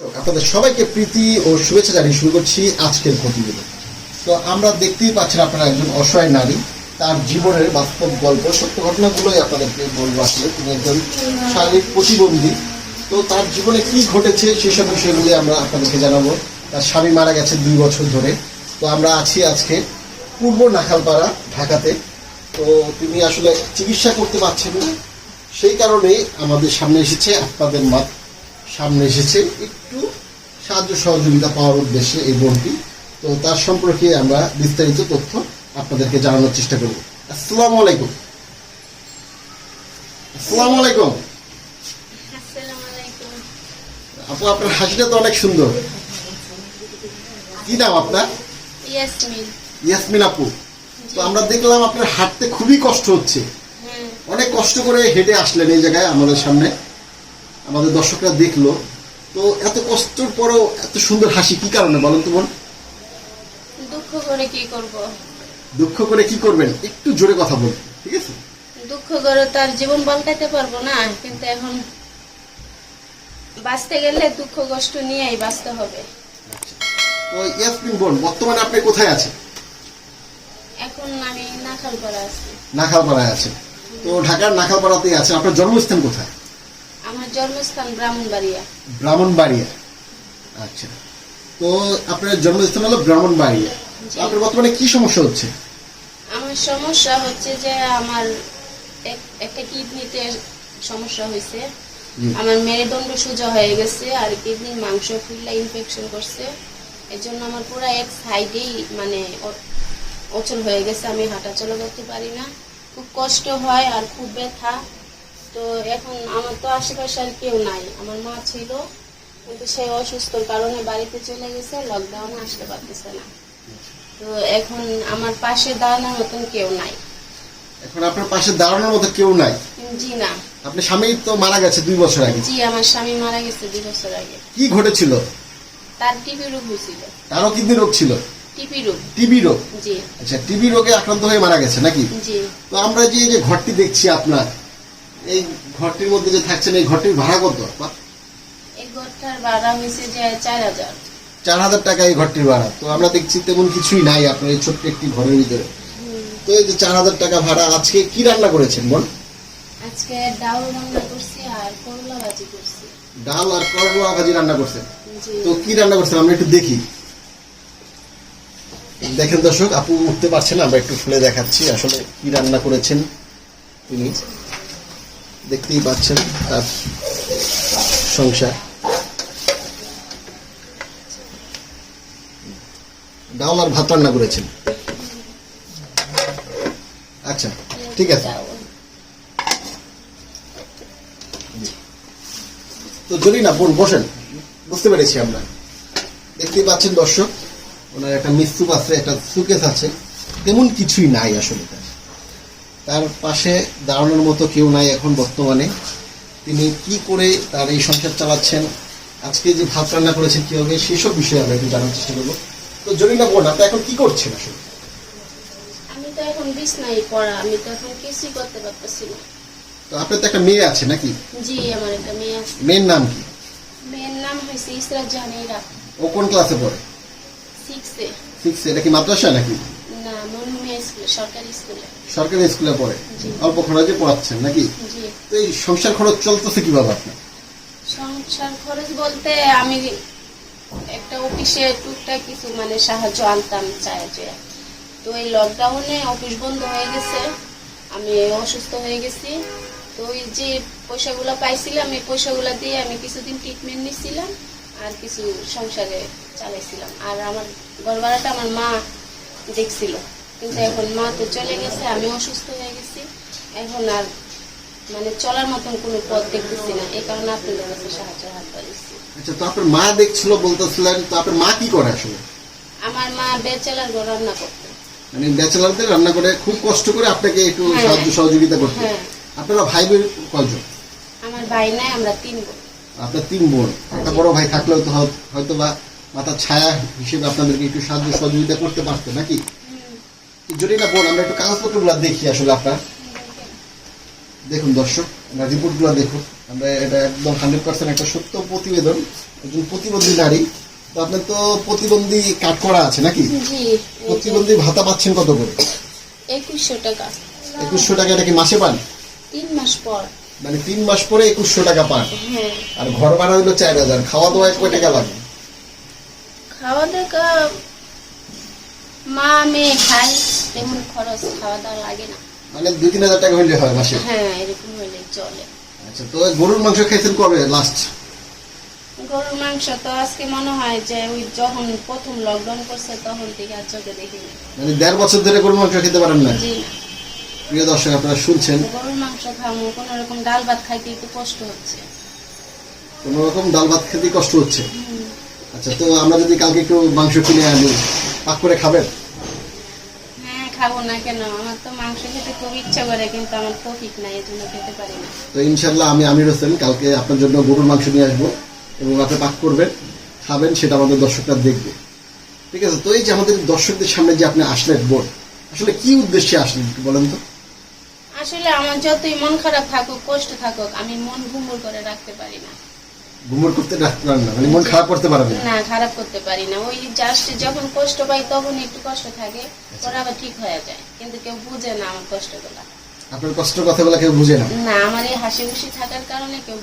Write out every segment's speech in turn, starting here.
আপনাদের সবাইকে প্রীতি ও শুভেচ্ছা জানিয়ে শুরু করছি আজকের প্রতিবেদন। তো আমরা দেখতেই পাচ্ছেন আপনারা একজন অসহায় নারী, তার জীবনের বাস্তব গল্প সত্য ঘটনাগুলোই আপনাদেরকে বলবো। আসলে তিনি একজন শারীরিক প্রতিবন্ধী। তো তার জীবনে কি ঘটেছে সেসব বিষয়গুলি আমরা আপনাদেরকে জানাবো। তার স্বামী মারা গেছে 2 বছর ধরে। তো আমরা আছি আজকে পূর্ব নাখালপাড়া, ঢাকাতে। তো তিনি আসলে চিকিৎসা করতে পারছেন না, সেই কারণে আমাদের সামনে এসেছে, আপনাদের সামনে এসেছে একটু সাহায্য সহযোগিতা পাওয়ার উদ্দেশ্যে এই বোনটি। তো তার সম্পর্কে আমরা বিস্তারিত তথ্য আপনাদেরকে জানানোর চেষ্টা করব। আসসালামু আলাইকুম। আসসালামু আলাইকুম। আপু, আপনার হাসিটা তো অনেক সুন্দর। কি নাম আপনার? ইয়াসমিন। ইয়াসমিন আপু, তো আমরা দেখলাম আপনার হাঁটতে খুবই কষ্ট হচ্ছে। অনেক কষ্ট করে হেঁটে আসলেন এই জায়গায় আমাদের সামনে, আমাদের দর্শকরা দেখলো। তো এত কষ্টের পরেও এত সুন্দর হাসি কি কারণে বলেন তো বোন? দুঃখ করে কি করব? দুঃখ করে কি করবেন? একটু জোরে কথা বলুন, ঠিক আছে? দুঃখ করে তার জীবন পাল্টাইতে পারবো না, কিন্তু এখন বাঁচতে গেলে দুঃখ কষ্ট নিয়েই বাঁচতে হবে। তো ইয়াসমিন বোন, বর্তমানে আপনি কোথায় আছেন? এখন আমি নাখালপাড়া আছি। নাখালপাড়ায় আছেন। তো ঢাকার নাখালপাড়াতেই আছেন। আপনার জন্মস্থান কোথায়? আমার জন্মস্থান ব্রাহ্মণবাড়িয়া। ব্রাহ্মণবাড়িয়া। আচ্ছা, তো আপনার জন্মস্থান হলো ব্রাহ্মণবাড়িয়া। আপনার বর্তমানে কি সমস্যা হচ্ছে? আমার সমস্যা হচ্ছে যে আমার একটা কিডনিতে সমস্যা হয়েছে। আমার মেরুদণ্ড সোজা হয়ে গেছে আর কিডনির মাংস ফুললে ইনফেকশন করছে। এর জন্য আমার পুরো এক সাইডেই মানে অচল হয়ে গেছে। আমি হাঁটাচলা করতে পারি না, খুব কষ্ট হয় আর খুব ব্যথা। তো এখন আমার তো আশেপাশে আর কেউ নাই। আমার মা ছিল, কিন্তু সে অসুস্থর কারণে বাড়িতে চলে গেছে, লকডাউনে আসতে পারতেছে না। তো এখন আমার পাশে দাঁড়ানোর মতন কেউ নাই। এখন আপনার পাশে দাঁড়ানোর মতো কেউ নাই? জি না। আপনার স্বামী তো মারা গেছে 2 বছর আগে। জি, আমার স্বামী মারা গেছে 2 বছর আগে। কি ঘটেছিল? তার টিবি রোগ হয়েছিল। তারও কিডনি রোগ ছিল? টিবি রোগ। টিবি রোগ? জি। আচ্ছা, টিবি রোগে আক্রান্ত হয়ে মারা গেছে নাকি? জি। তো আমরা যে এই যে ঘরটি দেখছি আপনার, এই ঘরটির মধ্যে যে থাকছেন, এই ঘরটির ভাড়া কত আপনার? এই ঘরটার ভাড়া হয়েছে যে 4000। 4000 টাকা এই ঘরটির ভাড়া। তো আমরা দেখছি তেমন কিছুই নাই আপনার এই ছোট্ট একটি ঘরের ভিতরে। তো এই যে 4000 টাকা ভাড়া, আজকে কি রান্না করেছেন বল? আজকে ডাল রান্না করছি আর করলা ভাজি করছি। ডাল আর করলা ভাজি রান্না করছেন? জি। তো কি রান্না করছেন আমরা একটু দেখি। দেখেন দর্শক, আপু উঠতে পারছেন না, আমরা একটু খুলে দেখাচ্ছি আসলে কি রান্না করেছেন তিনি। দেখতেই পাচ্ছেন তার সংসার। ডাল আর ভাত রান্না করেছেন। আচ্ছা, ঠিক আছে। তো যদি না বোন বসেন, বুঝতে পেরেছি আমরা। দেখতেই পাচ্ছেন দর্শক, ওনার একটা মিস্তুপ আছে, একটা সুকেস আছে, তেমন কিছুই নাই আসলে। তার পাশে দাঁড়ানোর মতো কেউ নাই এখন বর্তমানে। তিনি কি করে তার এই সংসার চালাচ্ছেন, আজকে যে ভাত রান্না করেছেন কিভাবে, সেসব বিষয়ে আমরা একটু জানার চেষ্টা করবো। তো জরিনা বোন, আপনি এখন কি করছেন আসলে? আমি তো এখন বিছনায় পড়া, আমি তো এখন কিছুই করতে পারতেছি না। তো আপনার তো একটা মেয়ে আছে নাকি? জি, আমার একটা মেয়ে আছে। মেয়ের নাম কি? মেয়ের নাম হয়েছে ইসরাত জাহান ইরা। ও কোন ক্লাসে পড়ে? 6-এ। 6-এ? এটা কি মাদ্রাসা নাকি? না, মনমিয়া স্কুলে, সরকারি স্কুলে। সরকারি স্কুলে পড়ে? জি। অল্প খরচে পড়াচ্ছেন নাকি? জি। তো এই সংসার খরচ চলতেছে কিভাবে আপনার? সংসার খরচ বলতে আমি একটা অফিসে টুকটাক কিছু মানে সাহায্য আনতাম চাই যে। তো এই লকডাউনে অফিস বন্ধ হয়ে গেছে, আমি অসুস্থ হয়ে গেছি। তো ওই যে পয়সাগুলো পাইছিলাম, এই পয়সাগুলো দিয়ে আমি কিছুদিন ট্রিটমেন্ট নিচ্ছিলাম আর কিছু সংসারে চালাইছিলাম। আর আমার ঘর ভাড়াটা আমার মা দেখছিল, কিন্তু এখন মা তো চলে গেছে, আমি অসুস্থ হয়ে গেছি। এখন আর মানে চলার মতন কোনো পথ দেখতেছি না, এই কারণে আপনাদের কাছে সাহায্যের হাত বাড়িয়েছি। আচ্ছা, তো আপনার মা দেখছিল বলতেছিলেন, তো আপনার মা কি করে আসলে? আমার মা ব্যাচেলার ঘর রান্না করতে, মানে ব্যাচেলারদের রান্না করে খুব কষ্ট করে আপনাকে একটু হ্যাঁ। সাহায্য সহযোগিতা করতে। হ্যাঁ। আপনারা ভাই বোন কয়জন? আমার ভাই নাই, আমরা 3 বোন। আপনার 3 বোন। একটা বড় ভাই থাকলেও তো হয়তো বা মাথার ছায়া হিসেবে আপনাদেরকে একটু সাহায্য সহযোগিতা করতে পারতেন নাকি? যদি না বোন, আমরা একটু কাগজপত্রগুলো দেখি আসলে আপনার। দেখুন দর্শক, আমরা রিপোর্টগুলো দেখুন। আমরা এটা একদম 100% একটা সত্য প্রতিবেদন, একজন প্রতিবন্ধী নারী। তো আপনার তো প্রতিবন্ধী কার্ড করা আছে নাকি? জি, প্রতিবন্ধী ভাতা পাচ্ছেন কত করে? 2100 টাকা। 2100 টাকা, এটা কি মাসে পান? 3 মাস পর। মানে 3 মাস পরে 2100 টাকা পান। হ্যাঁ। আর ঘর ভাড়া হলো 4000, খাওয়া দাওয়ায় কয় টাকা লাগে? খাওয়া দাওয়া মা মেয়ে খাই, তেমন খরচ খাওয়া দাওয়া লাগে না। মানে 2-3000 টাকা হইলে হয় মাসে? হ্যাঁ, এরকম হলে চলে। আচ্ছা, তো গরুর মাংস খাইছেন কবে লাস্ট? গরুর মাংস তো আজকে মনে হয় যে ওই যখন প্রথম লকডাউন করছে তখন থেকে আর চোখে দেখিনি। মানে 1.5 বছর ধরে গরুর মাংস খেতে পারেন না? জি না। প্রিয় দর্শক, আপনারা শুনছেন, গরুর মাংস খাবো, কোনো রকম ডাল ভাত খাইতে একটু কষ্ট হচ্ছে। কোন রকম ডাল ভাত খেতে কষ্ট হচ্ছে। আচ্ছা, তো আমরা যদি কালকে একটু মাংস কিনে আনি, পাক করে খাবেন? হ্যাঁ, খাবো না কেন, আমার তো মাংস খেতে খুব ইচ্ছা করে, কিন্তু আমার তৌফিক নাই, এই জন্য খেতে পারি না। তো ইনশাল্লাহ আমি আমির হোসেন কালকে আপনার জন্য গরুর মাংস নিয়ে আসবো এবং আপনি পাক করবেন, খাবেন, সেটা আমাদের দর্শকরা দেখবে। ঠিক আছে? তো এই যে আমাদের দর্শকদের সামনে যে আপনি আসলেন বোন, আসলে কি উদ্দেশ্যে আসলেন একটু বলেন তো? আসলে আমার যতই মন খারাপ থাকুক, কষ্ট থাকুক, আমি মন গুমর করে রাখতে পারি না। ঘুমোর করতে রাখতে পারেন না, মানে মন খারাপ করতে পারবেন না? না, খারাপ করতে পারি না। ওই জাস্ট যখন কষ্ট পাই তখন একটু কষ্ট থাকে, পরে আবার ঠিক হয়ে যায়, কিন্তু কেউ বুঝে না আমার কষ্টগুলা। আপনার কষ্টের কথাগুলো কেউ বুঝে না? না, আমার এই হাসি খুশি থাকার কারণে কেউ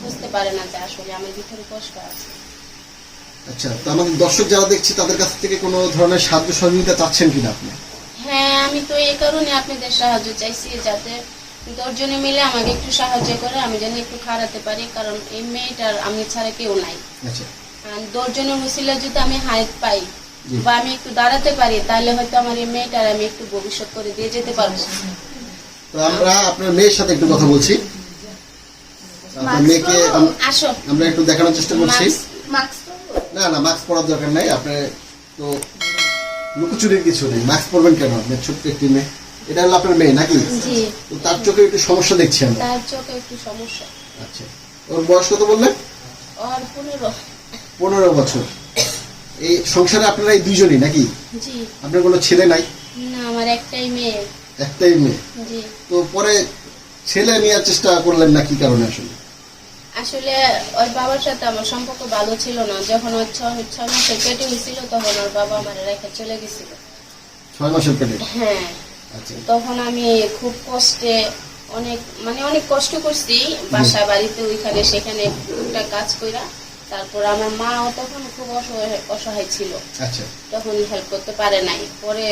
বুঝতে পারে না যে আসলে আমার ভিতরে কষ্ট আছে। আচ্ছা, তো আমাদের দর্শক যারা দেখছি তাদের কাছ থেকে কোনো ধরনের সাহায্য সহযোগিতা চাচ্ছেন কিনা আপনি? হ্যাঁ, আমি তো এই কারণে আপনাদের সাহায্য চাইছি, যাতে 10 জনে মিলে আমাকে একটু সাহায্য করে আমি যেন একটু খাড়াতে পারি, কারণ এই মেয়েটার আমি ছাড়া কেউ নাই। আচ্ছা, 10 জনের উসিলা যদি আমি হায়াত পাই জি। বা আমি একটু দাঁড়াতে পারি, তাহলে হয়তো আমার এই মেয়েটার আমি একটু ভবিষ্যৎ করে দিয়ে যেতে পারবো। তো আমরা আপনার মেয়ের সাথে একটু কথা বলছি। আপনার মেয়েকে আসো, আমরা একটু দেখানোর চেষ্টা করছি। মাস্ক না না, মাস্ক পরার দরকার নাই। আপনি তো লুকোচুরির কিছু নেই, মাস্ক পরবেন কেন? আপনার ছোট্ট একটি মেয়ে, এটা হলো আপনার মেয়ে নাকি? জি। তো তার চোখে একটু সমস্যা দেখছি আমরা। তার চোখে একটু সমস্যা। আচ্ছা, ওর বয়স কত বললেন? আর 15। 15 বছর। এই সংসারে আপনারা এই দুইজনই নাকি? জি। আপনার কোনো ছেলে নাই? না, আমার একটাই মেয়ে। একটাই মেয়ে। জি। তো পরে ছেলে নেওয়ার চেষ্টা করলেন না, কি কারণে আসলে? আসলে ওর বাবার সাথে আমার সম্পর্ক ভালো ছিল না। যখন ওর 6 মাসের পেটে হয়েছিল তখন ওর বাবা আমার রেখে চলে গেছিল। 6 মাসের পেটে? হ্যাঁ। আচ্ছা, তখন আমি খুব কষ্টে অনেক কষ্ট করছি, বাসা বাড়িতে ওইখানে সেখানে একটা কাজ কইরা। তারপর আমার মাও তখন খুব অসহায় ছিল, আচ্ছা, তখন হেল্প করতে পারে নাই। পরে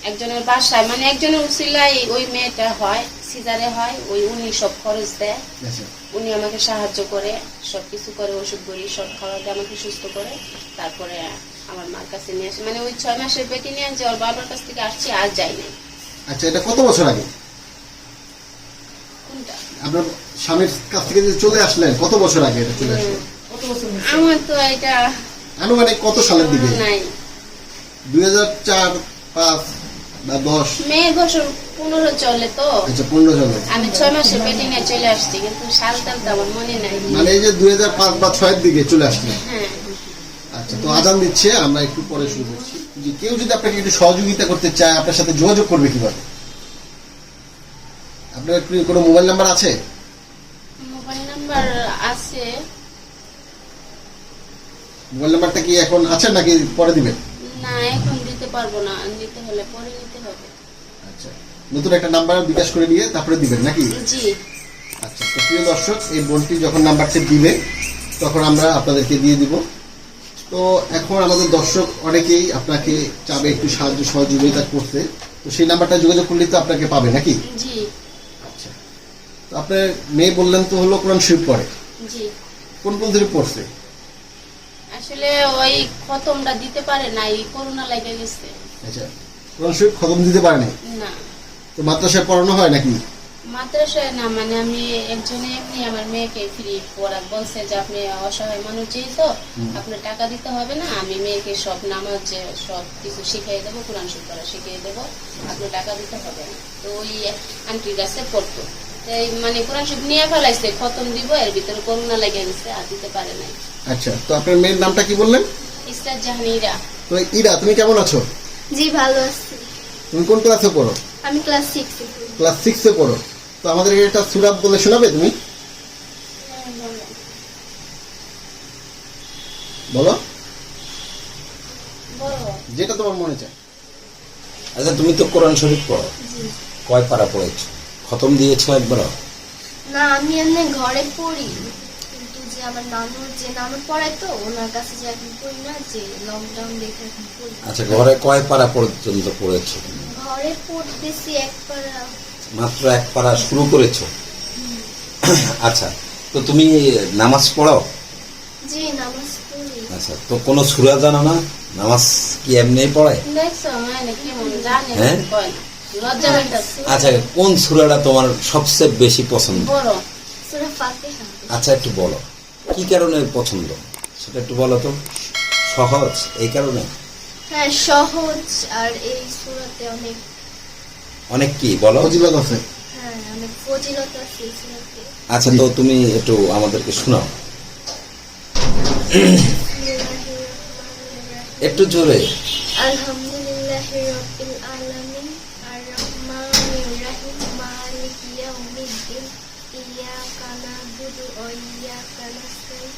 একজনের বাসায় একজনের উসিলায় ওই মেয়েটা হয়, সিজারে হয়, উনি সব খরচ দেয়। আচ্ছা। উনি আমাকে সাহায্য করে, সবকিছু করে, ওষুধ বড়ি সব খাওয়াতে আমাকে সুস্থ করে। তারপরে আমার মার কাছে নিয়ে আসে, ওই 6 মাসের পেটে নিয়ে যে ওর বাবার কাছ থেকে আসছি, আর যাই নাই। আচ্ছা, এটা কত বছর আগে? কোনটা? আপনার স্বামীর কাছ থেকে যে চলে আসলেন কত বছর আগে এটা চলে আসলেন? আমার তো এটা আনুমানিক কত সালের দিকে? নাই। 2004, 5 বা 10? মেয়ের বছর 15 চলে তো। আচ্ছা, 15 সালে। আমি 6 মাসের পেটে নিয়ে চলে আসছি, কিন্তু সাল টাল তো আমার মনে নাই। মানে এই যে 2005 বা 6 এর দিকে চলে আসলেন? হ্যাঁ। আচ্ছা, তো আজান দিচ্ছে, আমরা একটু পরে শুরু করছি। যে কেউ যদি আপনাকে একটু সহযোগিতা করতে চায়, আপনার সাথে যোগাযোগ করবে কিভাবে? আপনার কি কোনো মোবাইল নাম্বার আছে? মোবাইল নাম্বার আছে। মোবাইল নাম্বারটা কি এখন আছে নাকি পরে দিবেন? না, এখন দিতে পারবো না, দিতে হলে পরে নিতে হবে। আচ্ছা, নতুন একটা নাম্বার বিকাশ করে নিয়ে তারপরে দিবেন নাকি? জি। আচ্ছা, তো প্রিয় দর্শক, এই বোনটি যখন নাম্বারটি দিবে তখন আমরা আপনাদেরকে দিয়ে দিব। তো এখন আমাদের দর্শক অনেকেই আপনাকে চাবে একটু সাহায্য সহযোগিতা করতে, তো সেই নাম্বারটা যোগাযোগ করলে তো আপনাকে পাবে নাকি? জি। আচ্ছা, তো আপনার মেয়ে বললেন তো হলো কোরআন শরীফ পড়ে, জি। কোন ধরে পড়ছে? আসলে ওই খতমটা দিতে পারে না, এই করোনা লেগে গেছে। আচ্ছা, কোরআন শরীফ খতম দিতে পারে নাই? না। তো মাদ্রাসায় পড়ানো হয় নাকি? মাদ্রাসায় না, আমি একজনে এমনি আমার মেয়েকে ফ্রি পড়া বলছে যে আপনি অসহায় মানুষ যেহেতু আপনার টাকা দিতে হবে না, আমি মেয়েকে সব নামাজ সব কিছু শিখিয়ে দেবো, কোরআন শরীফ পড়া শিখিয়ে দেবো, আপনি টাকা দিতে হবে না। তো ওই আন্টির কাছে পড়তো, তাই কোরআন শরীফ নিয়ে ফেলাইছে, খতম দিব, এর ভিতরে করোনা লেগে গেছে, আর দিতে পারে নাই। আচ্ছা, তো আপনার মেয়ের নামটা কি বললেন? ইসরাত জাহান ইরা। তো ইরা, তুমি কেমন আছো? জি, ভালো আছি। তুমি কোন ক্লাসে পড়ো? আমি ক্লাস 6 এ। ক্লাস 6 এ পড়ো। তো আমাদের একটা সূরা বলে শোনাবে তুমি? বলো, বড় যেটা তোমার মনে চায়। আচ্ছা, তুমি তো কোরআন শরীফ পড়ো, জি কয় পারা পড়েছো? খতম দিয়েছো একবার? না, আমি এমনি ঘরে পড়ি, কিন্তু যে আমার নানু পড়ায় তো ওনার কাছে যে এখন পড়ি না, যে লকডাউন দেখে এখন পড়ি। আচ্ছা, ঘরে কয় পারা পর্যন্ত পড়েছো? ঘরে পড়তেছি একবার। মাত্র এক পারা শুরু করেছো? আচ্ছা, তো তুমি নামাজ পড়ো? জি, নামাজ পড়ি। আচ্ছা, তো কোনো সূরা জানো না? নামাজ কি এমনি পড়ে? দেখছো মানে কেমন জানে হ্যাঁ? কয় না, লজ্জা লাগতেছে। আচ্ছা, কোন সূরাটা তোমার সবচেয়ে বেশি পছন্দ? বড় সূরা ফাতিহা। আচ্ছা, একটু বলো কি কারণে পছন্দ, সেটা একটু বলো তো। সহজ এই কারণে? হ্যাঁ, সহজ, আর এই সূরাতে অনেক অনেক কি বলো? ফজিলত আছে। হ্যাঁ অনেক ফজিলত আছে এই সূরাতে। আচ্ছা, তো তুমি একটু আমাদেরকে শোনাও একটু জোরে। আলহামদুলিল্লাহি রাব্বিল আলামিন আর রহমানির রহিম মালিকি ইয়াউমিদ্দিন ইয়াকা না'বুদু ওয়া ইয়াকা নাস্তাইন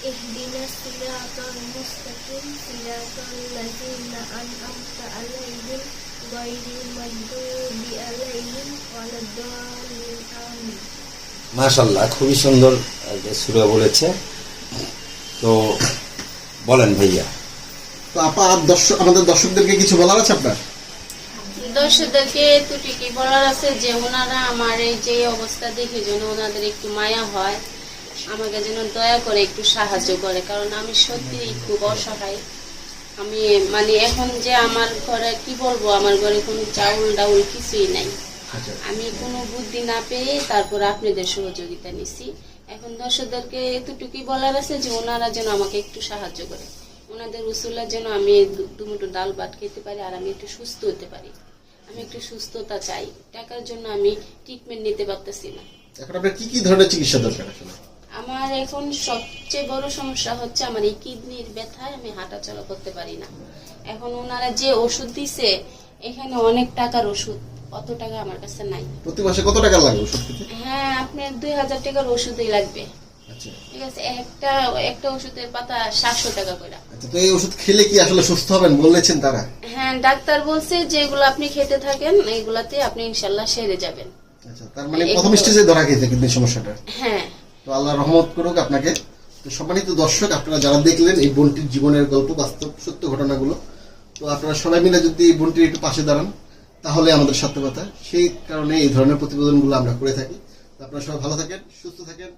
ইহদিনাস সিরাতাল মুস্তাকিম সিরাতাল লাযিনা আন'আমতা আলাইহিম গায়রিল মাগদুবি আলাইহিম ওয়ালাদ-দাল্লিন আমিন। মাশাআল্লাহ, খুবই সুন্দর সূরা বলেছে। তো বলেন ভাইয়া। তো আপা, আর আমাদের দর্শকদেরকে কিছু বলার আছে আপনার? দর্শকদেরকে এতটুকু বলার আছে যে ওনারা আমার এই যে অবস্থা দেখে যেন ওনাদের একটু মায়া হয়, আমাকে যেন দয়া করে একটু সাহায্য করে, কারণ আমি সত্যি খুব অসহায়। আমি মানে এখন যে আমার ঘরে কি বলবো, আমার ঘরে কোনো চাউল ডাউল কিছুই নাই। আমি কোনো বুদ্ধি না পেয়ে তারপর আপনাদের সহযোগিতা নিছি। এখন দর্শকদেরকে এতটুকুই বলার আছে যে ওনারা যেন আমাকে একটু সাহায্য করে, ওনাদের উসুলের যেন আমি দুমুটো ডাল ভাত খেতে পারি, আর আমি একটু সুস্থ হতে পারি। আমি একটু সুস্থতা চাই, টাকার জন্য আমি ট্রিটমেন্ট নিতে পারতেছি না। এখন আপনার কি কি ধরনের চিকিৎসা দরকার আসলে? আমার এখন সবচেয়ে বড় সমস্যা হচ্ছে আমার এই কিডনির ব্যথায় আমি হাঁটা চলা করতে পারি না। এখন ওনারা যে ওষুধ দিছে, এখানে অনেক টাকার ওষুধ, অত টাকা আমার কাছে নাই। প্রতি মাসে কত টাকা লাগবে ওষুধ খেতে? হ্যাঁ, আপনার 2000 টাকার ওষুধই লাগবে। আচ্ছা ঠিক আছে, একটা ওষুধের পাতা 700 টাকা করে। আচ্ছা, তো এই ওষুধ খেলে কি আসলে সুস্থ হবেন বলেছেন তারা? হ্যাঁ, ডাক্তার বলছে যে এগুলো আপনি খেতে থাকেন, এগুলাতে আপনি ইনশাল্লাহ সেরে যাবেন। আচ্ছা, তার মানে প্রথম স্টেজে ধরা গেছে কিন্তু সমস্যাটা। হ্যাঁ, তো আল্লাহ রহমত করুক আপনাকে। তো সম্মানিত দর্শক, আপনারা যারা দেখলেন এই বোনটির জীবনের গল্প, বাস্তব সত্য ঘটনাগুলো, তো আপনারা সবাই মিলে যদি এই বোনটির একটু পাশে দাঁড়ান তাহলে আমাদের সার্থকতা। সেই কারণে এই ধরনের প্রতিবেদনগুলো আমরা করে থাকি। তো আপনারা সবাই ভালো থাকেন, সুস্থ থাকেন।